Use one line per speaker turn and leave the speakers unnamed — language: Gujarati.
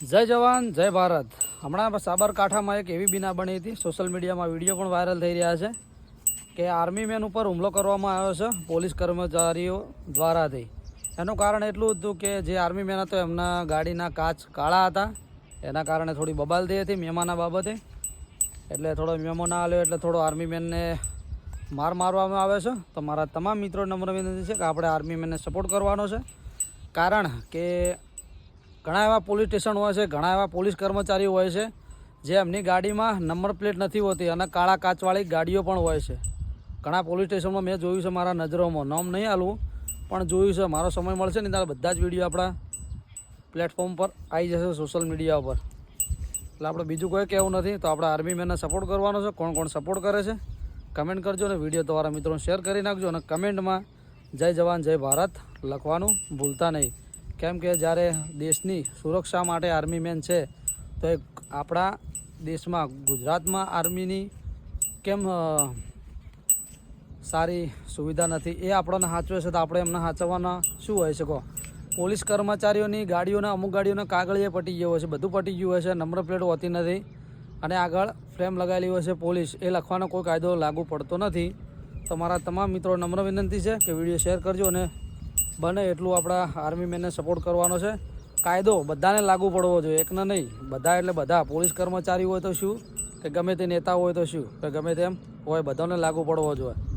જય જવાન જય ભારત। હમણાં સાબરકાંઠામાં એક એવી બીના બની હતી, સોશિયલ મીડિયામાં વિડીયો પણ વાયરલ થઈ રહ્યા છે કે આર્મી મેન ઉપર હુમલો કરવામાં આવ્યો છે પોલીસ કર્મચારીઓ દ્વારાથી। એનું કારણ એટલું હતું કે જે આર્મી મેન હતો એમના ગાડીના કાચ કાળા હતા, એના કારણે થોડી બબાલ થઈ હતી મહેમાનના બાબતે। એટલે થોડો મેમો ના આવ્યો એટલે થોડો આર્મી મેનને મારવામાં આવે છે। તો મારા તમામ મિત્રો નમ્ર વિનંતી છે કે આપણે આર્મી મેનને સપોર્ટ કરવાનો છે, કારણ કે ઘણા એવા પોલીસ સ્ટેશન હોય છે, ઘણા એવા પોલીસ કર્મચારીઓ હોય છે જે એમની ગાડીમાં નંબર પ્લેટ નથી હોતી અને કાળા કાચવાળી ગાડીઓ પણ હોય છે। ઘણા પોલીસ સ્ટેશનમાં મેં જોયું છે, મારા નજરોમાં નામ નહીં આલું પણ જોયું છે। મારો સમય મળશે ને ત્યારે બધા જ વિડીયો આપણા પ્લેટફોર્મ પર આવી જશે સોશિયલ મીડિયા ઉપર। એટલે આપણે બીજું કોઈ કહેવું નથી, તો આપણે આર્મી મેનને સપોર્ટ કરવાનો છે। કોણ કોણ સપોર્ટ કરે છે કમેન્ટ કરજો અને વિડીયો તમારા મિત્રોને શેર કરી નાખજો અને કમેન્ટમાં જય જવાન જય ભારત લખવાનું ભૂલતા નહીં, કેમ કે જ્યારે દેશની સુરક્ષા માટે આર્મી મેન છે તો એક આપણા દેશમાં ગુજરાતમાં આર્મીની કેમ સારી સુવિધા નથી, એ આપણને સાચવે છે તો આપણે એમને સાચવવાના શું હોય છે કહો। પોલીસ કર્મચારીઓની ગાડીઓના અમુક ગાડીઓના કાગળિયે પટી ગયો હોય છે, બધું પટી ગયું હોય છે, નંબર પ્લેટ હોતી નથી અને આગળ ફ્રેમ લગાવેલી હોય છે પોલીસ, એ લખવાનો કોઈ કાયદો લાગુ પડતો નથી। તો મારા તમામ મિત્રો નમ્ર વિનંતી છે કે વિડીયો શેર કરજો અને બને એટલું આપણા આર્મી મેનને સપોર્ટ કરવાનો છે। કાયદો બધાને લાગુ પડવો જોઈએ, એકને નહીં, બધા એટલે બધા। પોલીસ કર્મચારી હોય તો શું, કે ગમે તે નેતા હોય તો શું, કે ગમે તેમ હોય, બધાને લાગુ પડવો જોઈએ।